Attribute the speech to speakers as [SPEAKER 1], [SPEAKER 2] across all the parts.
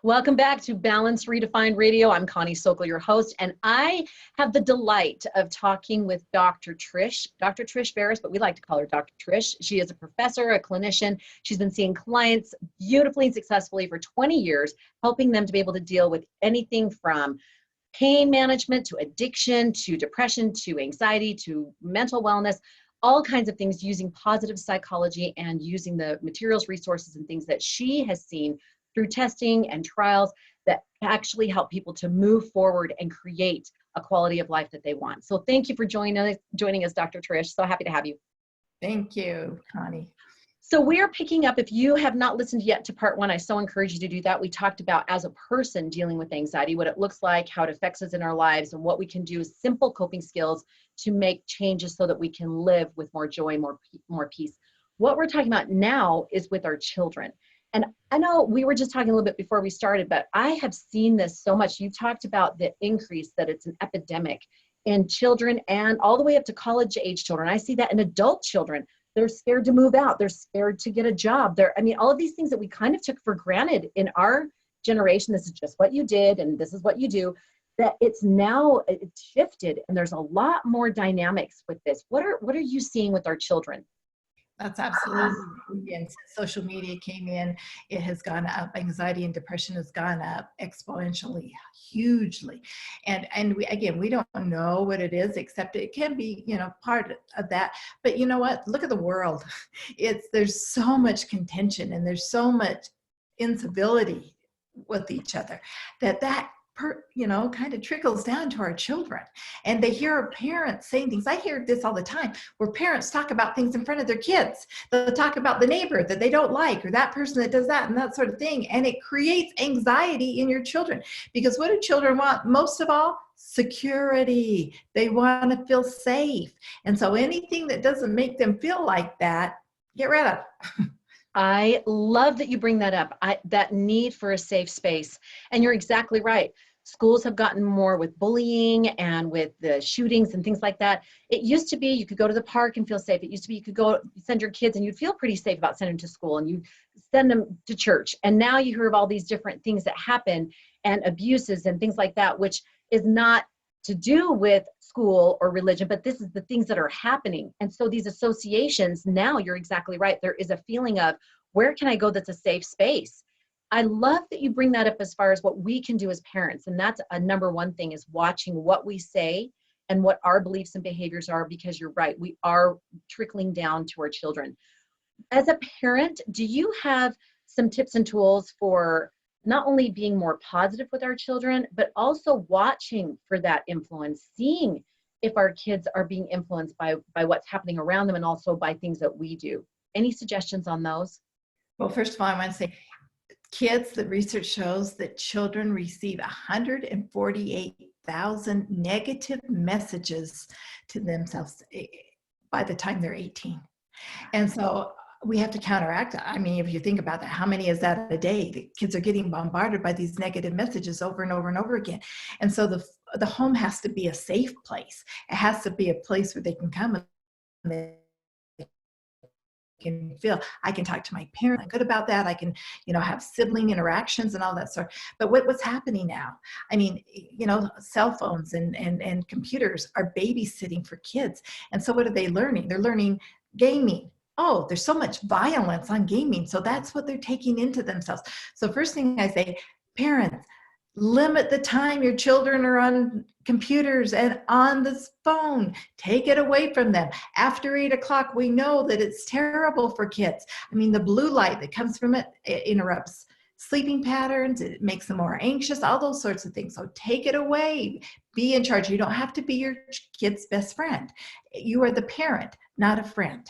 [SPEAKER 1] Welcome back to Balance Redefined Radio. I'm Connie Sokol, your host, and I have the delight of talking with Dr. Trish Barrus, but we like to call her Dr. Trish. She is a professor, a clinician. She's been seeing clients beautifully and successfully for 20 years, helping them to be able to deal with anything from pain management to addiction to depression to anxiety to mental wellness, all kinds of things using positive psychology and using the materials, resources, and things that she has seen through testing and trials that actually help people to move forward and create a quality of life that they want. So thank you for joining us, Dr. Trish. So happy to have you.
[SPEAKER 2] Thank you, Connie.
[SPEAKER 1] So we are picking up, if you have not listened yet to part one, I so encourage you to do that. We talked about as a person dealing with anxiety, what it looks like, how it affects us in our lives, and what we can do as simple coping skills to make changes so that we can live with more joy, more peace. What we're talking about now is with our children. And I know we were just talking a little bit before we started, but I have seen this so much. You talked about the increase, that it's an epidemic in children and all the way up to college age children. I see that in adult children. They're scared to move out. They're scared to get a job. All of these things that we kind of took for granted in our generation. This is just what you did and this is what you do. That it's shifted, and there's a lot more dynamics with this. What are you seeing with our children?
[SPEAKER 2] That's absolutely. And since social media came in, it has gone up. Anxiety and depression has gone up exponentially, hugely. And we don't know what it is, except it can be, part of that. But you know what? Look at the world. There's so much contention and there's so much incivility with each other that kind of trickles down to our children. And they hear our parents saying things. I hear this all the time, where parents talk about things in front of their kids. They'll talk about the neighbor that they don't like, or that person that does that and that sort of thing. And it creates anxiety in your children, because what do children want most of all? Security. They want to feel safe. And so anything that doesn't make them feel like that, get rid of.
[SPEAKER 1] I love that you bring that up, that need for a safe space. And you're exactly right. Schools have gotten more with bullying and with the shootings and things like that. It used to be you could go to the park and feel safe. It used to be you could go send your kids and you'd feel pretty safe about sending them to school, and you send them to church. And now you hear of all these different things that happen and abuses and things like that, which is not to do with school or religion, but this is the things that are happening. And so these associations, now you're exactly right. There is a feeling of, where can I go that's a safe space? I love that you bring that up as far as what we can do as parents. And that's a number one thing, is watching what we say and what our beliefs and behaviors are, because you're right, we are trickling down to our children. As a parent, do you have some tips and tools for not only being more positive with our children, but also watching for that influence, seeing if our kids are being influenced by what's happening around them and also by things that we do? Any suggestions on those?
[SPEAKER 2] Well, first of all, I want to say, the research shows that children receive 148,000 negative messages to themselves by the time they're 18. And so we have to counteract. I mean, if you think about that, how many is that a day? The kids are getting bombarded by these negative messages over and over and over again. And so the home has to be a safe place. It has to be a place where they can come and they can feel, I can talk to my parents, I'm good about that. I can, have sibling interactions and all that sort. But what's happening now? I mean, cell phones and computers are babysitting for kids. And so what are they learning? They're learning gaming. Oh, there's so much violence on gaming. So that's what they're taking into themselves. So first thing I say, parents, limit the time your children are on computers and on this phone. Take it away from them. After 8 o'clock, we know that it's terrible for kids. I mean, the blue light that comes from it interrupts sleeping patterns. It makes them more anxious, all those sorts of things. So take it away. Be in charge. You don't have to be your kid's best friend. You are the parent, not a friend.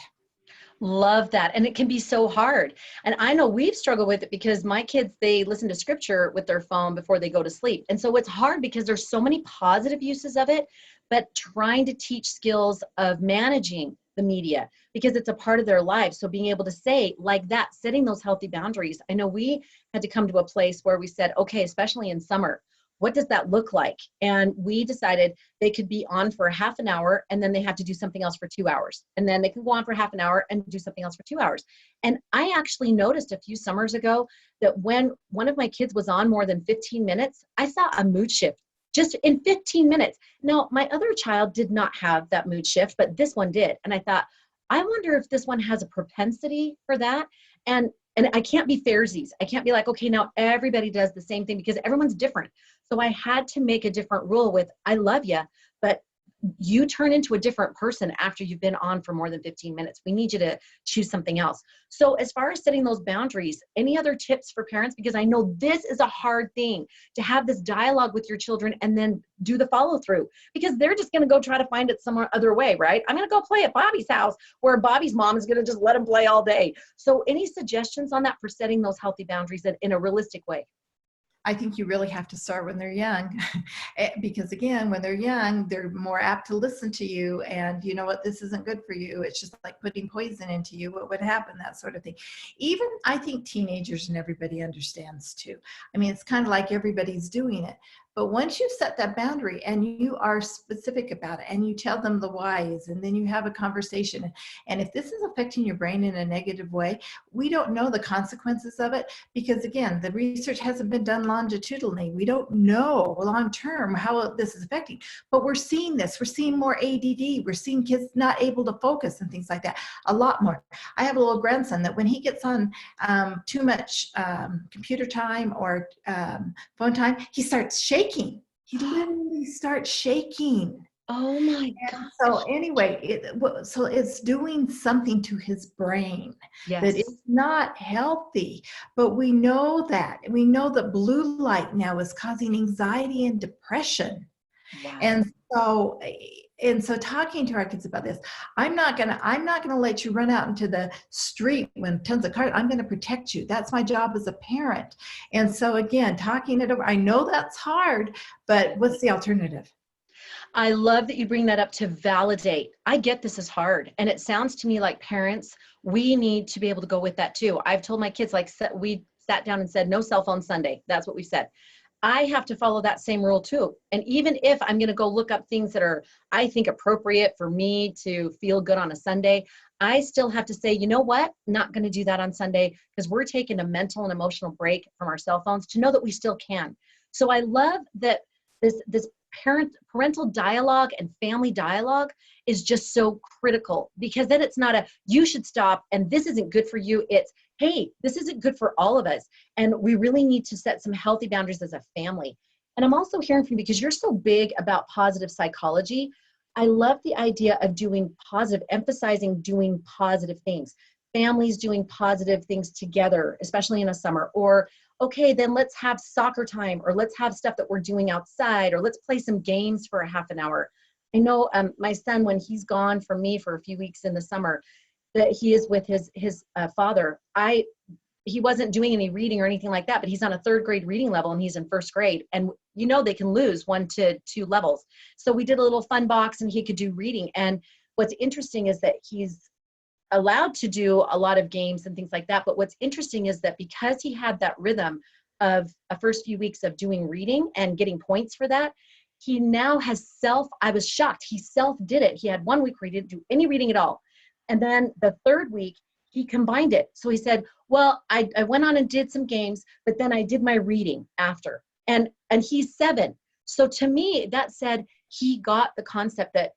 [SPEAKER 1] Love that. And it can be so hard. And I know we've struggled with it because my kids, they listen to scripture with their phone before they go to sleep. And so it's hard because there's so many positive uses of it, but trying to teach skills of managing the media because it's a part of their lives. So being able to say like that, setting those healthy boundaries. I know we had to come to a place where we said, okay, especially in summer, what does that look like? And we decided they could be on for a half an hour, and then they had to do something else for 2 hours. And then they could go on for half an hour and do something else for 2 hours. And I actually noticed a few summers ago that when one of my kids was on more than 15 minutes, I saw a mood shift just in 15 minutes. Now, my other child did not have that mood shift, but this one did. And I thought, I wonder if this one has a propensity for that. And I can't be fairsies. I can't be like, okay, now everybody does the same thing, because everyone's different. So I had to make a different rule with, I love you, but you turn into a different person after you've been on for more than 15 minutes. We need you to choose something else. So as far as setting those boundaries, any other tips for parents? Because I know this is a hard thing, to have this dialogue with your children and then do the follow through, because they're just going to go try to find it some other way, right? I'm going to go play at Bobby's house, where Bobby's mom is going to just let him play all day. So any suggestions on that for setting those healthy boundaries in a realistic way?
[SPEAKER 2] I think you really have to start when they're young. Because again, when they're young, they're more apt to listen to you, and you know what, this isn't good for you. It's just like putting poison into you. What would happen? That sort of thing. Even I think teenagers and everybody understands too. I mean, it's kind of like everybody's doing it. But once you set that boundary and you are specific about it and you tell them the whys, and then you have a conversation, and if this is affecting your brain in a negative way, we don't know the consequences of it, because again, the research hasn't been done longitudinally. We don't know long term how this is affecting, but we're seeing this. We're seeing more ADD. We're seeing kids not able to focus and things like that a lot more. I have a little grandson that when he gets on too much computer time or phone time, he starts shaking. He literally starts shaking.
[SPEAKER 1] Oh my
[SPEAKER 2] And so
[SPEAKER 1] gosh.
[SPEAKER 2] anyway, so it's doing something to his brain that
[SPEAKER 1] Yes.
[SPEAKER 2] is not healthy. But we know that. We know that blue light now is causing anxiety and depression.
[SPEAKER 1] Wow.
[SPEAKER 2] And so talking to our kids about this, I'm not gonna let you run out into the street when tons of cars. I'm gonna protect you. That's my job as a parent. And so again, talking it over. I know that's hard, but what's the alternative?
[SPEAKER 1] I love that you bring that up, to validate. I get this is hard. And it sounds to me like parents, we need to be able to go with that too. I've told my kids, like, we sat down and said, no cell phone Sunday. That's what we said. I have to follow that same rule too. And even if I'm going to go look up things that are, I think, appropriate for me to feel good on a Sunday, I still have to say, you know what? Not going to do that on Sunday, because we're taking a mental and emotional break from our cell phones to know that we still can. So I love that this parental dialogue and family dialogue is just so critical, because then it's not a, you should stop and this isn't good for you. It's, hey, this isn't good for all of us. And we really need to set some healthy boundaries as a family. And I'm also hearing from you, because you're so big about positive psychology. I love the idea of doing positive, emphasizing doing positive things, families doing positive things together, especially in a summer, or okay, then let's have soccer time, or let's have stuff that we're doing outside, or let's play some games for a half an hour. I know my son, when he's gone from me for a few weeks in the summer, that he is with his father. He wasn't doing any reading or anything like that, but he's on a third grade reading level and he's in first grade. And you know, they can lose 1 to 2 levels. So we did a little fun box and he could do reading. And what's interesting is that he's allowed to do a lot of games and things like that. But what's interesting is that because he had that rhythm of a first few weeks of doing reading and getting points for that, he now has I was shocked. He self did it. He had 1 week where he didn't do any reading at all. And then the third week, he combined it. So he said, well, I went on and did some games, but then I did my reading after. And he's 7. So to me, that said, he got the concept that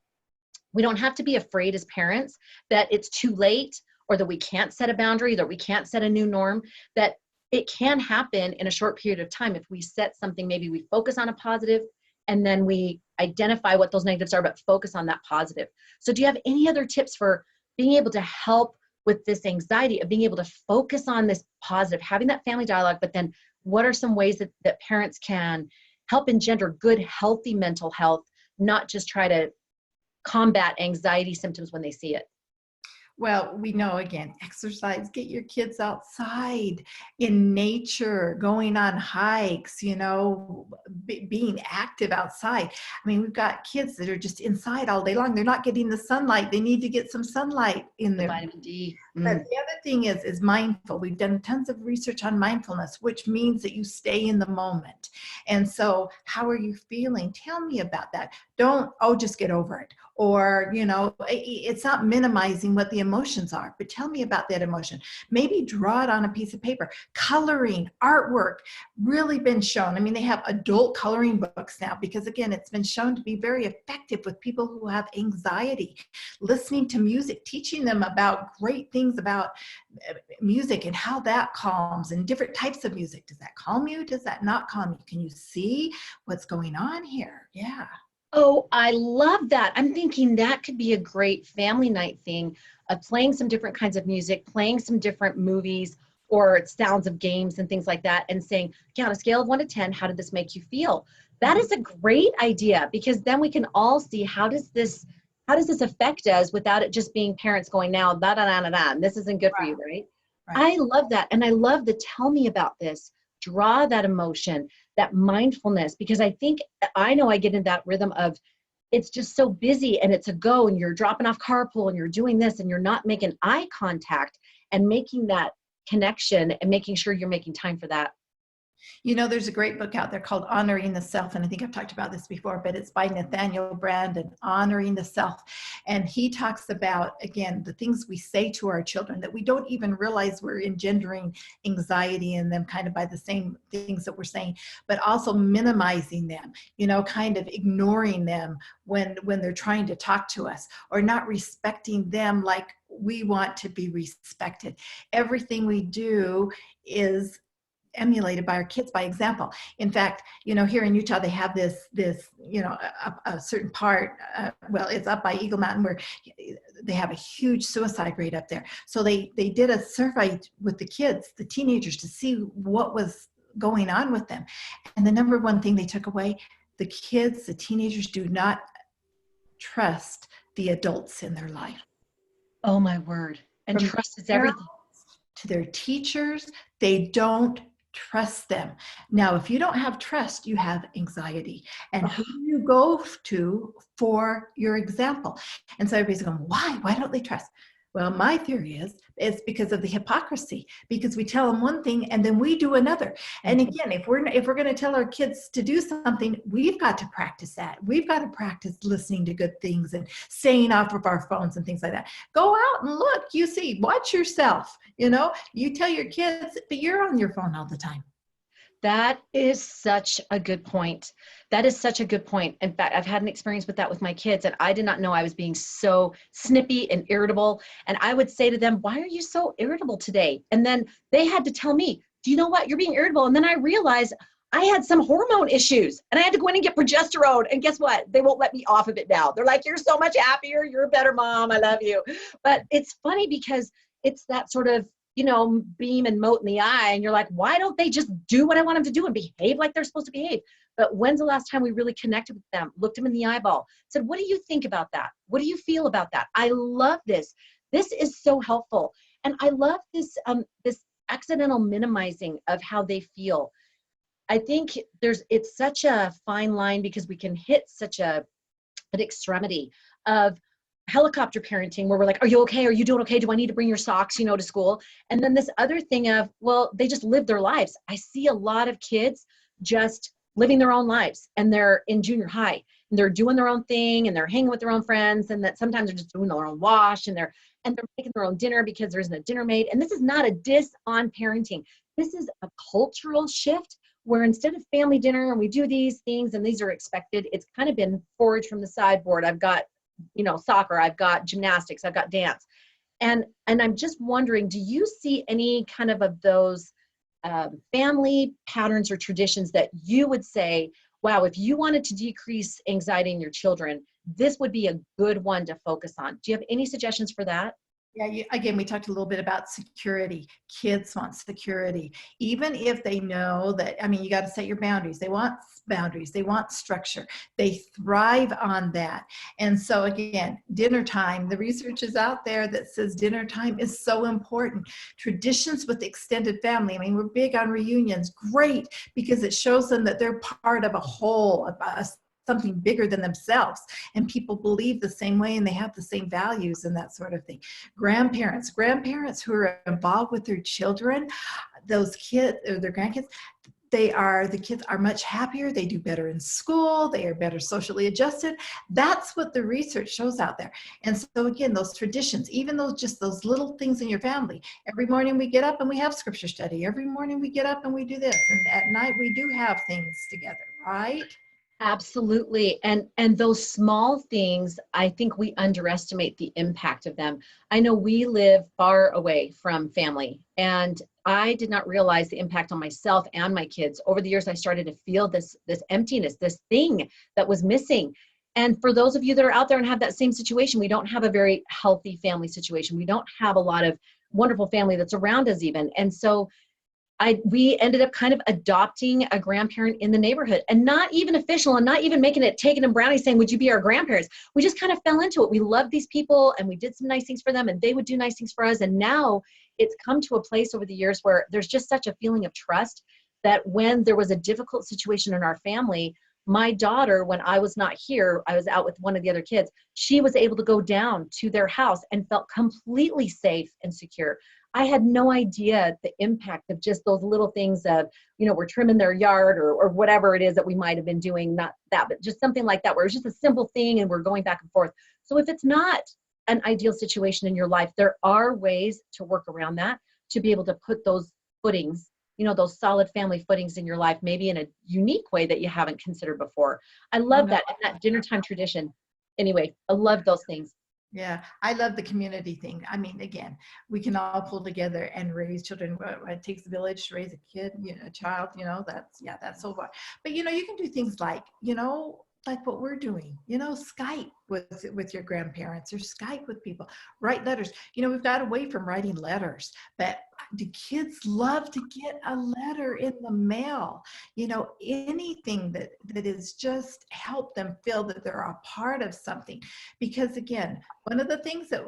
[SPEAKER 1] we don't have to be afraid as parents that it's too late, or that we can't set a boundary, that we can't set a new norm, that it can happen in a short period of time if we set something. Maybe we focus on a positive and then we identify what those negatives are, but focus on that positive. So do you have any other tips for being able to help with this anxiety of being able to focus on this positive, having that family dialogue, but then what are some ways that parents can help engender good, healthy mental health, not just try to combat anxiety symptoms when they see it?
[SPEAKER 2] Well, we know, again, exercise, get your kids outside in nature, going on hikes, being active outside. I mean, we've got kids that are just inside all day long. They're not getting the sunlight. They need to get some sunlight in
[SPEAKER 1] The
[SPEAKER 2] there.
[SPEAKER 1] vitamin D.
[SPEAKER 2] But the other thing is mindful. We've done tons of research on mindfulness, which means that you stay in the moment. And so how are you feeling? Tell me about that. Don't, oh, just get over it. Or, you know, it's not minimizing what the emotions are, but tell me about that emotion. Maybe draw it on a piece of paper. Coloring, artwork, really been shown. I mean, they have adult coloring books now because, again, it's been shown to be very effective with people who have anxiety. Listening to music, teaching them about great things about music and how that calms, and different types of music. Does that calm you? Does that not calm you? Can you see what's going on here? Yeah.
[SPEAKER 1] Oh, I love that. I'm thinking that could be a great family night thing of playing some different kinds of music, playing some different movies or sounds of games and things like that, and saying, okay, on a scale of 1 to 10, how did this make you feel? That is a great idea, because then we can all see how does this affect us without it just being parents going, now, da da da da da, and this isn't good for you, right? I love that. And I love the tell me about this, draw that emotion, that mindfulness, because I know I get in that rhythm of it's just so busy and it's a go and you're dropping off carpool and you're doing this and you're not making eye contact and making that connection and making sure you're making time for that.
[SPEAKER 2] You know, there's a great book out there called Honoring the Self, and I think I've talked about this before, but it's by Nathaniel Branden, Honoring the Self. And he talks about, again, the things we say to our children that we don't even realize we're engendering anxiety in them, kind of by the same things that we're saying, but also minimizing them, you know, kind of ignoring them when they're trying to talk to us, or not respecting them like we want to be respected. Everything we do is emulated by our kids by example. In fact, you know, here in Utah, they have this, you know, a certain part, well, it's up by Eagle Mountain, where they have a huge suicide rate up there. So they did a survey with the kids, the teenagers, to see what was going on with them. And the number one thing they took away, the kids, the teenagers do not trust the adults in their life.
[SPEAKER 1] Oh my word. And
[SPEAKER 2] From
[SPEAKER 1] trust is everything.
[SPEAKER 2] to their teachers, they don't trust them. Now, if you don't have trust, you have anxiety. And who do you go to for your example? And so everybody's going, why? Why don't they trust? Well, my theory is it's because of the hypocrisy, because we tell them one thing and then we do another. And again, if we're going to tell our kids to do something, we've got to practice that. We've got to practice listening to good things and staying off of our phones and things like that. Go out and look, you see, watch yourself. You know, you tell your kids, but you're on your phone all the time.
[SPEAKER 1] That is such a good point. That is such a good point. In fact, I've had an experience with that with my kids, and I did not know I was being so snippy and irritable. And I would say to them, why are you so irritable today? And then they had to tell me, do you know what? You're being irritable. And then I realized I had some hormone issues and I had to go in and get progesterone. And guess what? They won't let me off of it now. They're like, you're so much happier. You're a better mom. I love you. But it's funny because it's that sort of, you know, beam and mote in the eye. And you're like, why don't they just do what I want them to do and behave like they're supposed to behave? But when's the last time we really connected with them, looked them in the eyeball, said, what do you think about that? What do you feel about that? I love this. This is so helpful. And I love this, this accidental minimizing of how they feel. I think it's such a fine line because we can hit such an extremity of helicopter parenting where we're like, are you okay? Are you doing okay? Do I need to bring your socks, you know, to school? And then this other thing of, well, they just live their lives. I see a lot of kids just living their own lives, and they're in junior high and they're doing their own thing and they're hanging with their own friends, and that sometimes they're just doing their own wash and they're making their own dinner because there isn't a dinner made. And this is not a diss on parenting. This is a cultural shift where instead of family dinner and we do these things and these are expected, it's kind of been foraged from the sideboard. I've got, you know, soccer, I've got gymnastics, I've got dance. And I'm just wondering, do you see any kind of those family patterns or traditions that you would say, wow, if you wanted to decrease anxiety in your children, this would be a good one to focus on? Do you have any suggestions for that?
[SPEAKER 2] Yeah, again, we talked a little bit about security. Kids want security. Even if they know that, I mean, you got to set your boundaries. They want boundaries. They want structure. They thrive on that. And so again, dinner time, the research is out there that says dinner time is so important. Traditions with extended family. I mean, we're big on reunions. Great, because it shows them that they're part of a whole, something bigger than themselves, and people believe the same way and they have the same values and that sort of thing. Grandparents who are involved with their children, those kids or their grandkids, the kids are much happier. They do better in school. They are better socially adjusted. That's what the research shows out there. And so again, those traditions, even just those little things in your family. Every morning we get up and we have scripture study. Every morning we get up and we do this. And at night we do have things together, right?
[SPEAKER 1] Absolutely. And those small things, I think we underestimate the impact of them. I know we live far away from family, and I did not realize the impact on myself and my kids. Over the years, I started to feel this emptiness, this thing that was missing. And for those of you that are out there and have that same situation, we don't have a very healthy family situation. We don't have a lot of wonderful family that's around us even. And so we ended up kind of adopting a grandparent in the neighborhood, and not even official, and not even making it taking them brownies saying, would you be our grandparents? We just kind of fell into it. We loved these people and we did some nice things for them and they would do nice things for us. And now it's come to a place over the years where there's just such a feeling of trust that when there was a difficult situation in our family, my daughter, when I was not here, I was out with one of the other kids, she was able to go down to their house and felt completely safe and secure. I had no idea the impact of just those little things of, we're trimming their yard or whatever it is that we might have been doing, not that, but just something like that, where it's just a simple thing and we're going back and forth. So if it's not an ideal situation in your life, there are ways to work around that, to be able to put those footings, those solid family footings in your life, maybe in a unique way that you haven't considered before. I love that, and that dinner time tradition. Anyway, I love those things.
[SPEAKER 2] Yeah, I love the community thing. I mean, again, we can all pull together and raise children. It takes a village to raise a kid, a child, that's so far. But, you can do things like what we're doing, Skype with your grandparents, or Skype with people, write letters. We've got away from writing letters, but do kids love to get a letter in the mail? Anything that is just help them feel that they're a part of something. Because again, one of the things that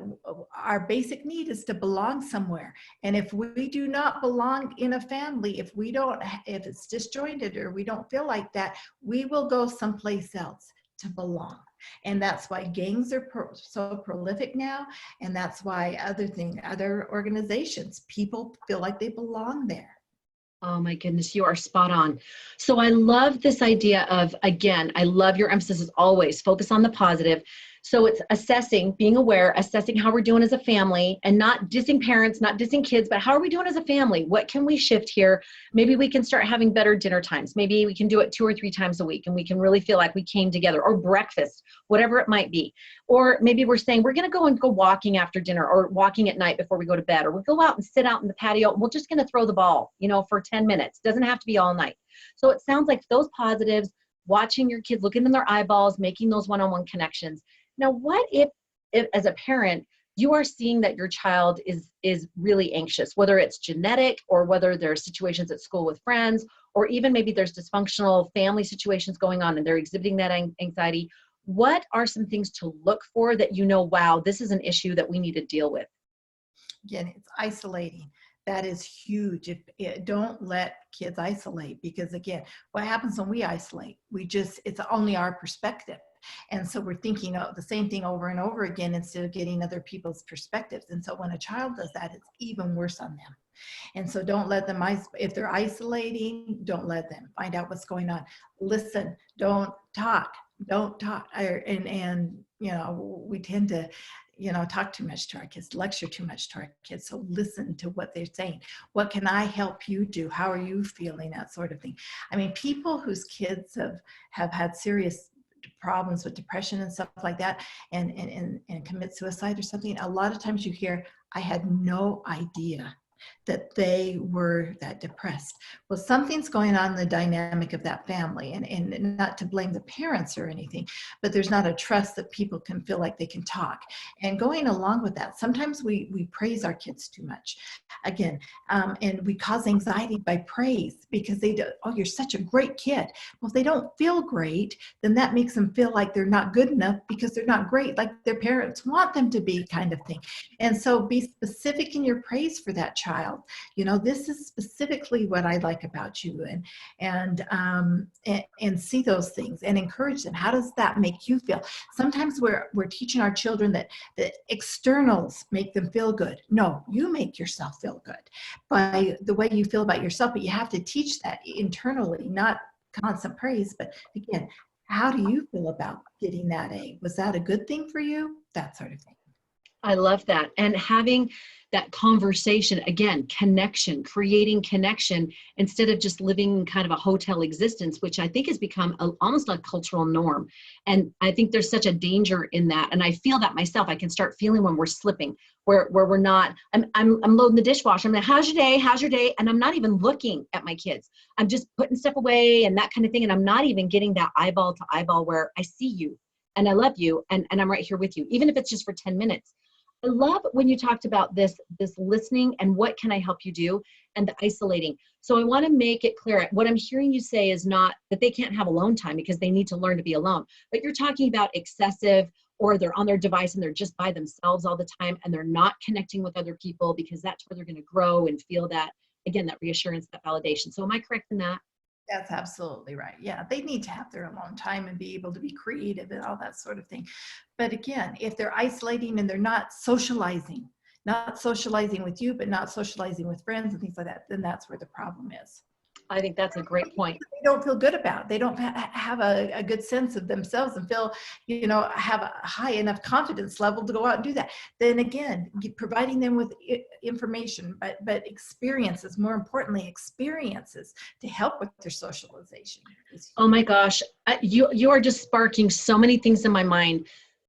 [SPEAKER 2] our basic need is to belong somewhere. And if we do not belong in a family, if it's disjointed or we don't feel like that, we will go someplace else to belong. And that's why gangs are so prolific now. And that's why other organizations, people feel like they belong there.
[SPEAKER 1] Oh my goodness, you are spot on. So I love this idea of, again, I love your emphasis as always, focus on the positive. So it's assessing, being aware, assessing how we're doing as a family, and not dissing parents, not dissing kids, but how are we doing as a family? What can we shift here? Maybe we can start having better dinner times. Maybe we can do it 2 or 3 times a week and we can really feel like we came together, or breakfast, whatever it might be. Or maybe we're saying we're going to go walking after dinner, or walking at night before we go to bed, or we'll go out and sit out in the patio and we're just going to throw the ball, for 10 minutes. Doesn't have to be all night. So it sounds like those positives, watching your kids, looking in their eyeballs, making those one-on-one connections. Now, what if as a parent, you are seeing that your child is really anxious, whether it's genetic or whether there's situations at school with friends, or even maybe there's dysfunctional family situations going on and they're exhibiting that anxiety. What are some things to look for that wow, this is an issue that we need to deal with?
[SPEAKER 2] Again, it's isolating. That is huge. Don't let kids isolate, because again, what happens when we isolate? It's only our perspective. And so we're thinking the same thing over and over again instead of getting other people's perspectives. And so when a child does that, it's even worse on them. And so don't let them, if they're isolating, don't let them. Find out what's going on. Listen, don't talk. And we tend to, talk too much to our kids, lecture too much to our kids. So listen to what they're saying. What can I help you do? How are you feeling? That sort of thing. I mean, people whose kids have had serious problems with depression and stuff like that, and commit suicide or something, a lot of times you hear, I had no idea. that they were that depressed. Well, something's going on in the dynamic of that family, and not to blame the parents or anything, but there's not a trust that people can feel like they can talk. And going along with that, sometimes we praise our kids too much. Again, and we cause anxiety by praise because they do, oh, you're such a great kid. Well, if they don't feel great, then that makes them feel like they're not good enough because they're not great like their parents want them to be, kind of thing. And so be specific in your praise for that child. You know, this is specifically what I like about you, and see those things and encourage them. How does that make you feel? Sometimes we're teaching our children that externals make them feel good. No, you make yourself feel good by the way you feel about yourself, but you have to teach that internally, not constant praise. But again, how do you feel about getting that A? Was that a good thing for you? That sort of thing.
[SPEAKER 1] I love that. And having that conversation, again, connection, creating connection instead of just living kind of a hotel existence, which I think has become almost a cultural norm. And I think there's such a danger in that. And I feel that myself. I can start feeling when we're slipping, where we're not, I'm loading the dishwasher. I'm like, how's your day? How's your day? And I'm not even looking at my kids. I'm just putting stuff away and that kind of thing. And I'm not even getting that eyeball to eyeball where I see you and I love you and I'm right here with you, even if it's just for 10 minutes. I love when you talked about this listening and what can I help you do and the isolating. So I want to make it clear. What I'm hearing you say is not that they can't have alone time because they need to learn to be alone, but you're talking about excessive or they're on their device and they're just by themselves all the time and they're not connecting with other people because that's where they're going to grow and feel that, again, that reassurance, that validation. So am I correct in that?
[SPEAKER 2] That's absolutely right. Yeah, they need to have their alone time and be able to be creative and all that sort of thing. But again, if they're isolating and they're not socializing with you, but not socializing with friends and things like that, then that's where the problem is.
[SPEAKER 1] I think that's a great point.
[SPEAKER 2] They don't feel good about it. They don't have a good sense of themselves and feel, have a high enough confidence level to go out and do that. Then again, providing them with information, but experiences, more importantly, experiences to help with their socialization.
[SPEAKER 1] Oh my gosh, you are just sparking so many things in my mind.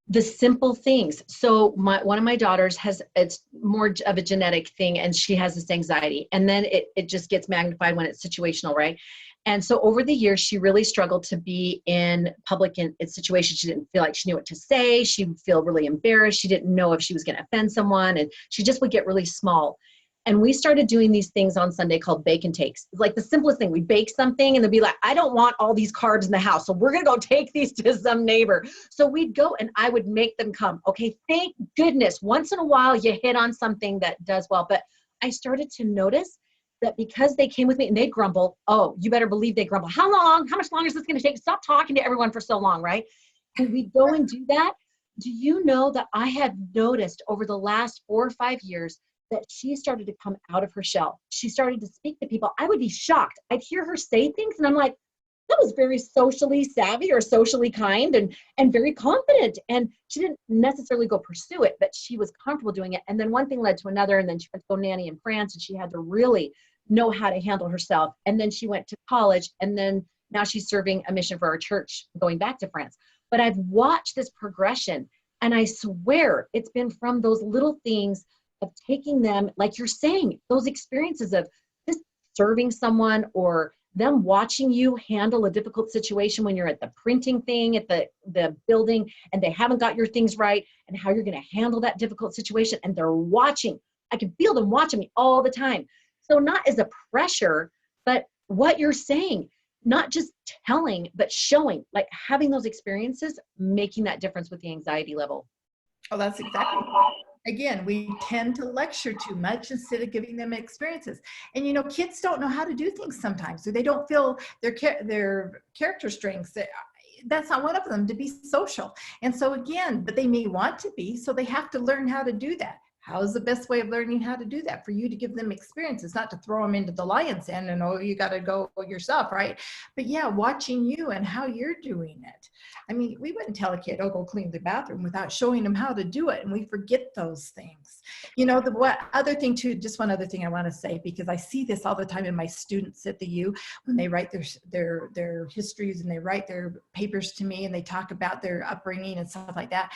[SPEAKER 1] The simple things. So one of my daughters it's more of a genetic thing and she has this anxiety and then it just gets magnified when it's situational, right? And so over the years, she really struggled to be in public in situations. She didn't feel like she knew what to say. She would feel really embarrassed. She didn't know if she was going to offend someone and she just would get really small. And we started doing these things on Sunday called bake and takes. It's like the simplest thing. We bake something and they'll be like, I don't want all these carbs in the house. So we're going to go take these to some neighbor. So we'd go and I would make them come. Okay, thank goodness. Once in a while you hit on something that does well. But I started to notice that because they came with me and they'd grumble, oh, you better believe they grumble. How much longer is this going to take? Stop talking to everyone for so long, right? And we'd go and do that. Do you know that I have noticed over the last 4 or 5 years that she started to come out of her shell. She started to speak to people. I would be shocked. I'd hear her say things and I'm like, that was very socially savvy or socially kind and very confident. And she didn't necessarily go pursue it, but she was comfortable doing it. And then one thing led to another. And then she went to go nanny in France and she had to really know how to handle herself. And then she went to college and then now she's serving a mission for our church going back to France. But I've watched this progression and I swear it's been from those little things of taking them, like you're saying, those experiences of just serving someone or them watching you handle a difficult situation when you're at the printing thing at the building and they haven't got your things right and how you're going to handle that difficult situation. And they're watching. I can feel them watching me all the time. So not as a pressure, but what you're saying, not just telling, but showing, like having those experiences, making that difference with the anxiety level.
[SPEAKER 2] Oh, that's exactly. Again, we tend to lecture too much instead of giving them experiences. And kids don't know how to do things sometimes, or they don't feel their character strengths. That's not one of them, to be social. And so again, but they may want to be, so they have to learn how to do that. How is the best way of learning how to do that? For you to give them experiences, not to throw them into the lion's den and, oh, you got to go yourself, right? But yeah, watching you and how you're doing it. I mean, we wouldn't tell a kid, oh, go clean the bathroom without showing them how to do it. And we forget those things. One other thing I want to say, because I see this all the time in my students at the U when they write their histories and they write their papers to me and they talk about their upbringing and stuff like that.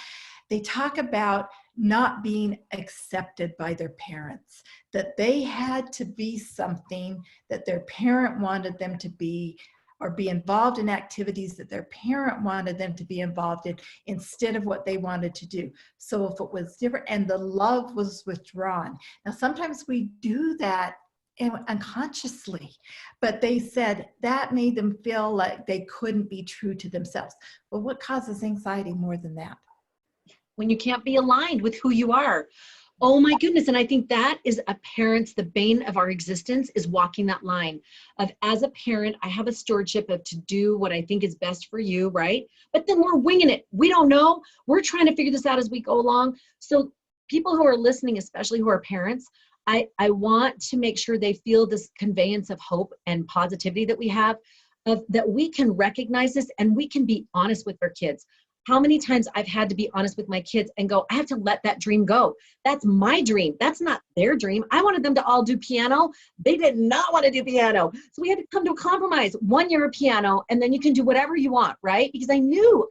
[SPEAKER 2] they talk about not being accepted by their parents, that they had to be something that their parent wanted them to be, or be involved in activities that their parent wanted them to be involved in instead of what they wanted to do. So if it was different and the love was withdrawn. Now, sometimes we do that unconsciously, but they said that made them feel like they couldn't be true to themselves. Well, what causes anxiety more than that?
[SPEAKER 1] When you can't be aligned with who you are. Oh my goodness. And I think that is a parent's, the bane of our existence is walking that line of, as a parent, I have a stewardship of to do what I think is best for you, right? But then we're winging it. We don't know. We're trying to figure this out as we go along. So people who are listening, especially who are parents, I want to make sure they feel this conveyance of hope and positivity that we have, of that we can recognize this and we can be honest with our kids. How many times I've had to be honest with my kids and go, I have to let that dream go. That's my dream. That's not their dream. I wanted them to all do piano. They did not want to do piano. So we had to come to a compromise. 1 year of piano, and then you can do whatever you want, right? Because I knew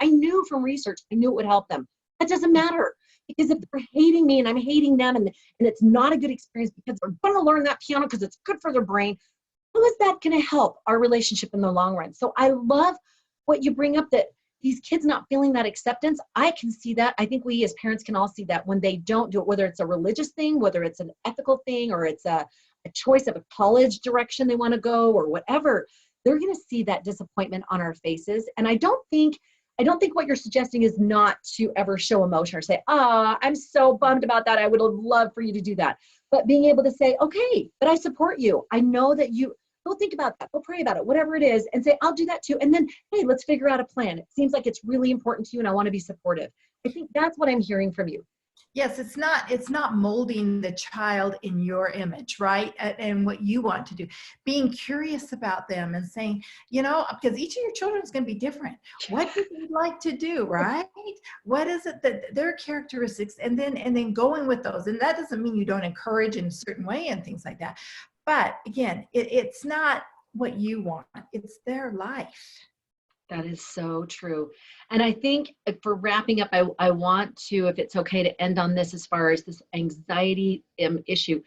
[SPEAKER 1] from research, I knew it would help them. That doesn't matter. Because if they're hating me and I'm hating them and it's not a good experience because they're going to learn that piano because it's good for their brain, how is that going to help our relationship in the long run? So I love what you bring up, that these kids not feeling that acceptance. I can see that. I think we as parents can all see that when they don't do it, whether it's a religious thing, whether it's an ethical thing, or it's a choice of a college direction they want to go or whatever, they're going to see that disappointment on our faces. And I don't think what you're suggesting is not to ever show emotion or say, I'm so bummed about that. I would have loved for you to do that. But being able to say, okay, but I support you. I know that you, go think about that. Go pray about it, whatever it is, and say, I'll do that too. And then, hey, let's figure out a plan. It seems like it's really important to you and I want to be supportive. I think that's what I'm hearing from you.
[SPEAKER 2] Yes, it's not molding the child in your image, right? And what you want to do. Being curious about them and saying, because each of your children is going to be different. What do they like to do, right? What is it that their characteristics, and then going with those. And that doesn't mean you don't encourage in a certain way and things like that. But again, it's not what you want. It's their life.
[SPEAKER 1] That is so true. And I think for wrapping up, I want to, if it's okay to end on this as far as this anxiety issue,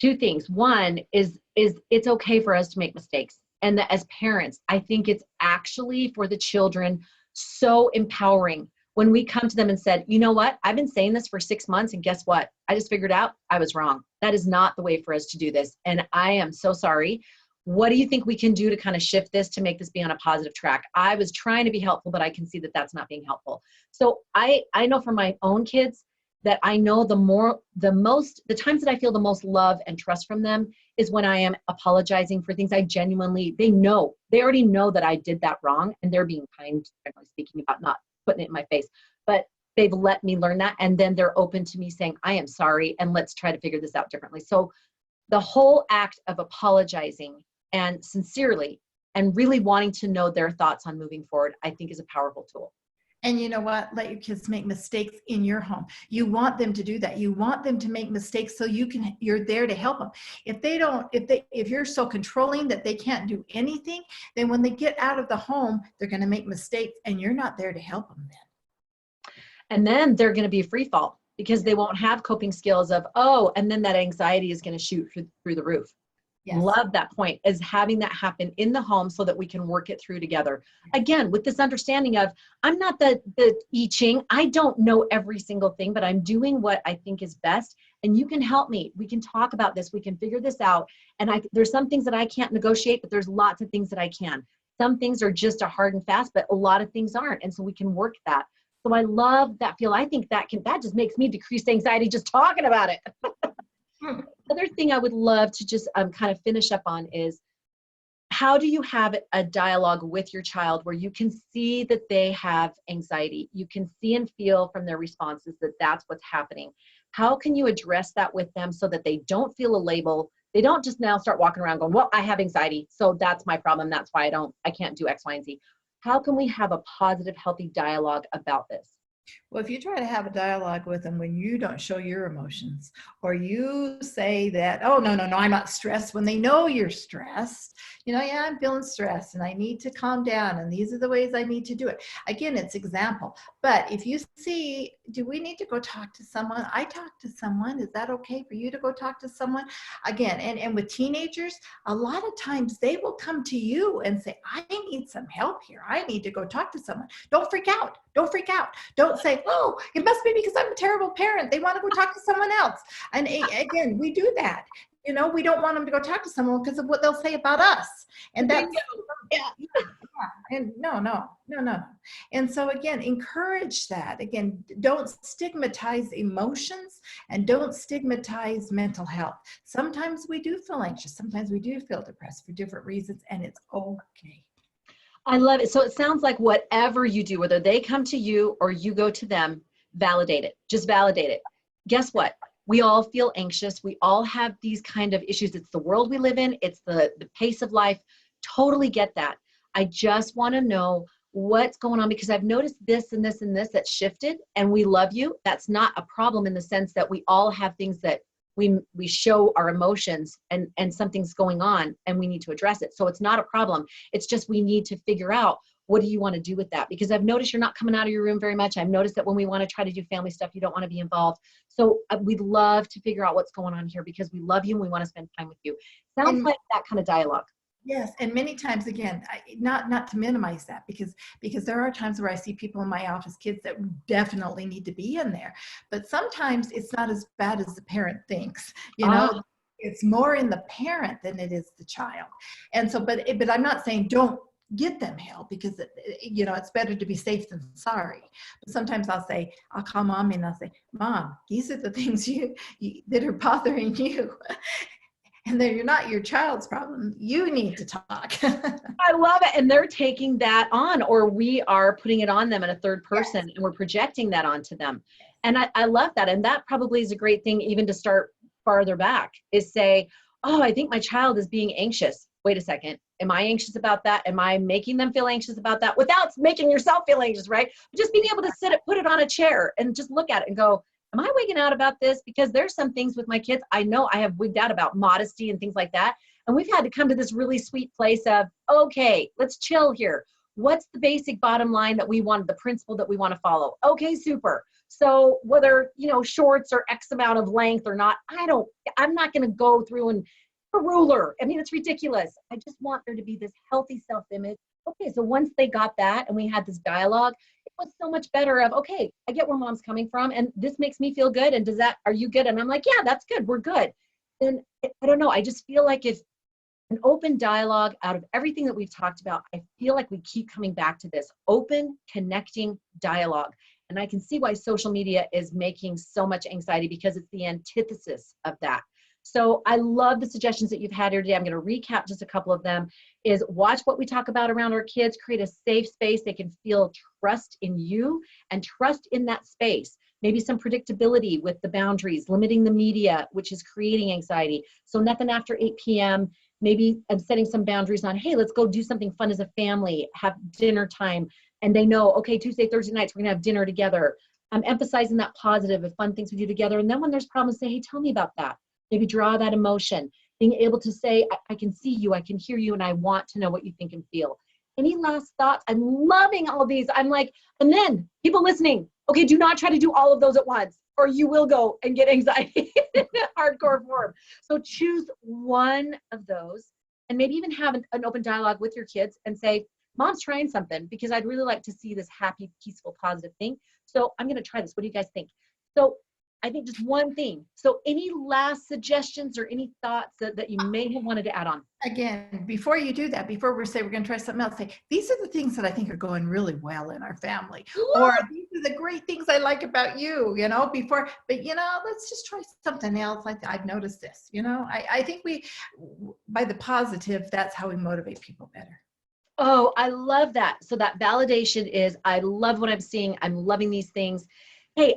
[SPEAKER 1] 2 things. One is it's okay for us to make mistakes. And that as parents, I think it's actually for the children so empowering when we come to them and said, you know what, I've been saying this for 6 months and guess what? I just figured out I was wrong. That is not the way for us to do this. And I am so sorry. What do you think we can do to kind of shift this to make this be on a positive track? I was trying to be helpful, but I can see that that's not being helpful. So I know for my own kids that I know the times that I feel the most love and trust from them is when I am apologizing for things I genuinely, they already know that I did that wrong, and they're being kind, generally speaking, about not putting it in my face, but they've let me learn that. And then they're open to me saying, I am sorry, and let's try to figure this out differently. So the whole act of apologizing and sincerely and really wanting to know their thoughts on moving forward, I think is a powerful tool.
[SPEAKER 2] And you know what? Let your kids make mistakes in your home. You want them to do that. You want them to make mistakes so you're there to help them. If you're so controlling that they can't do anything, then when they get out of the home, they're going to make mistakes and you're not there to help them then.
[SPEAKER 1] And then they're going to be a free fall because they won't have coping skills of, and then that anxiety is going to shoot through the roof. Yes. Love that point, is having that happen in the home so that we can work it through together. Again, with this understanding of, I'm not the I Ching. I don't know every single thing, but I'm doing what I think is best. And you can help me. We can talk about this. We can figure this out. And there's some things that I can't negotiate, but there's lots of things that I can. Some things are just a hard and fast, but a lot of things aren't. And so we can work that. So I love that feel. I think that just makes me decrease anxiety just talking about it. Other thing I would love to just kind of finish up on is, how do you have a dialogue with your child where you can see that they have anxiety? You can see and feel from their responses that that's what's happening. How can you address that with them so that they don't feel a label? They don't just now start walking around going, well, I have anxiety, so that's my problem. That's why I can't do X, Y, and Z. How can we have a positive, healthy dialogue about this?
[SPEAKER 2] Well, if you try to have a dialogue with them when you don't show your emotions, or you say that, oh, no, I'm not stressed, when they know you're stressed, yeah, I'm feeling stressed and I need to calm down and these are the ways I need to do it. Again, it's example. But if you see do we need to go talk to someone? I talk to someone. Is that okay for you to go talk to someone? Again, and with teenagers, a lot of times they will come to you and say, I need some help here. I need to go talk to someone. Don't freak out. Don't freak out. Don't say, oh, it must be because I'm a terrible parent. They want to go talk to someone else. And again, we do that. You know, we don't want them to go talk to someone because of what they'll say about us. And that's, yeah. And no. And so again, encourage that. Again, don't stigmatize emotions and don't stigmatize mental health. Sometimes we do feel anxious. Sometimes we do feel depressed for different reasons, and it's okay.
[SPEAKER 1] I love it. So it sounds like whatever you do, whether they come to you or you go to them, validate it. Just validate it. Guess what? We all feel anxious. We all have these kind of issues. It's the world we live in. It's the pace of life. Totally get that. I just want to know what's going on, because I've noticed this and this and this that's shifted, and we love you. That's not a problem in the sense that we all have things that we show our emotions, and something's going on and we need to address it. So it's not a problem. It's just we need to figure out, what do you want to do with that? Because I've noticed you're not coming out of your room very much. I've noticed that when we want to try to do family stuff, you don't want to be involved. So we'd love to figure out what's going on here, because we love you and we want to spend time with you. Sounds like that kind of dialogue.
[SPEAKER 2] Yes, and many times, again, not to minimize that, because there are times where I see people in my office, kids that definitely need to be in there, but sometimes it's not as bad as the parent thinks. You know, it's more in the parent than it is the child. And so, but I'm not saying don't get them help, because you know, it's better to be safe than sorry. But sometimes I'll call mom and I'll say, Mom, these are the things that are bothering you. And then you're not your child's problem. You need to talk.
[SPEAKER 1] I love it. And they're taking that on, or we are putting it on them in a third person, yes, and we're projecting that onto them. And I love that. And that probably is a great thing even to start farther back, is say, oh, I think my child is being anxious. Wait a second. Am I anxious about that? Am I making them feel anxious about that without making yourself feel anxious, right? But just being able to put it on a chair and just look at it and go, am I wigging out about this? Because there's some things with my kids, I know I have wigged out about modesty and things like that. And we've had to come to this really sweet place of, okay, let's chill here. What's the basic bottom line that we want, the principle that we want to follow? Okay, super. So whether, you know, shorts or X amount of length or not, I'm not going to go through and a ruler. I mean, it's ridiculous. I just want there to be this healthy self-image. Okay, so once they got that and we had this dialogue, it was so much better of, okay, I get where mom's coming from and this makes me feel good. And are you good? And I'm like, yeah, that's good. We're good. And I don't know. I just feel like if an open dialogue out of everything that we've talked about, I feel like we keep coming back to this open, connecting dialogue. And I can see why social media is making so much anxiety, because it's the antithesis of that. So I love the suggestions that you've had here today. I'm going to recap just a couple of them. Is watch what we talk about around our kids, create a safe space. They can feel trust in you and trust in that space. Maybe some predictability with the boundaries, limiting the media, which is creating anxiety. So nothing after 8 p.m. Maybe I'm setting some boundaries on, hey, let's go do something fun as a family, have dinner time. And they know, okay, Tuesday, Thursday nights, we're going to have dinner together. I'm emphasizing that positive and fun things we do together. And then when there's problems, say, hey, tell me about that. Maybe draw that emotion, being able to say, I can see you, I can hear you, and I want to know what you think and feel. Any last thoughts? I'm loving all of these. I'm like, and then people listening, okay, do not try to do all of those at once, or you will go and get anxiety in a hardcore form. So choose one of those and maybe even have an open dialogue with your kids and say, Mom's trying something because I'd really like to see this happy, peaceful, positive thing. So I'm going to try this. What do you guys think? So I think just one thing. So any last suggestions or any thoughts that you may have wanted to add on?
[SPEAKER 2] Again, before you do that, before we say we're going to try something else, say, these are the things that I think are going really well in our family. Or these are the great things I like about you, you know, but you know, let's just try something else. I've noticed this, you know, I think by the positive, that's how we motivate people better.
[SPEAKER 1] Oh, I love that. So that validation is, I love what I'm seeing. I'm loving these things. Hey,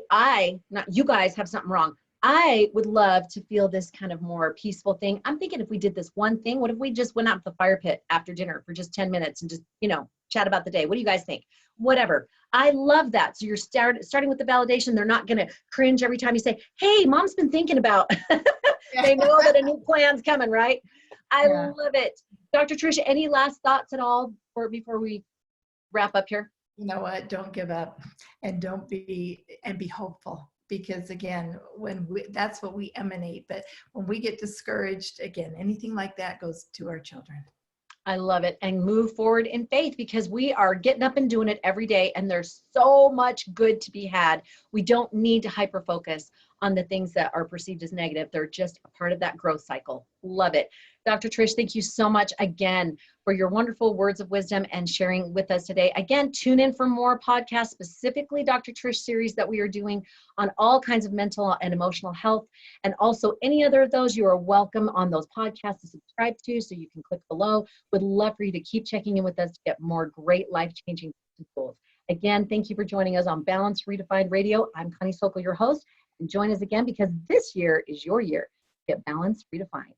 [SPEAKER 1] not you guys have something wrong. I would love to feel this kind of more peaceful thing. I'm thinking if we did this one thing, what if we just went out to the fire pit after dinner for just 10 minutes and just, you know, chat about the day? What do you guys think? Whatever. I love that. So you're starting with the validation. They're not going to cringe every time you say, hey, Mom's been thinking about, they know that a new plan's coming, right? I love it. Dr. Trish, any last thoughts at all before we wrap up here?
[SPEAKER 2] you know what, don't give up, and be hopeful, because again, that's what we emanate. But when we get discouraged, again, anything like that goes to our children.
[SPEAKER 1] I love it. And move forward in faith, because we are getting up and doing it every day. And there's so much good to be had. We don't need to hyper focus on the things that are perceived as negative. They're just a part of that growth cycle. Love it. Dr. Trish, thank you so much again for your wonderful words of wisdom and sharing with us today. Again, tune in for more podcasts, specifically Dr. Trish series that we are doing on all kinds of mental and emotional health. And also any other of those, you are welcome on those podcasts to subscribe to, so you can click below. Would love for you to keep checking in with us to get more great life-changing tools. Again, thank you for joining us on Balance Redefined Radio. I'm Connie Sokol, your host, and join us again, because this year is your year. Get Balance Redefined.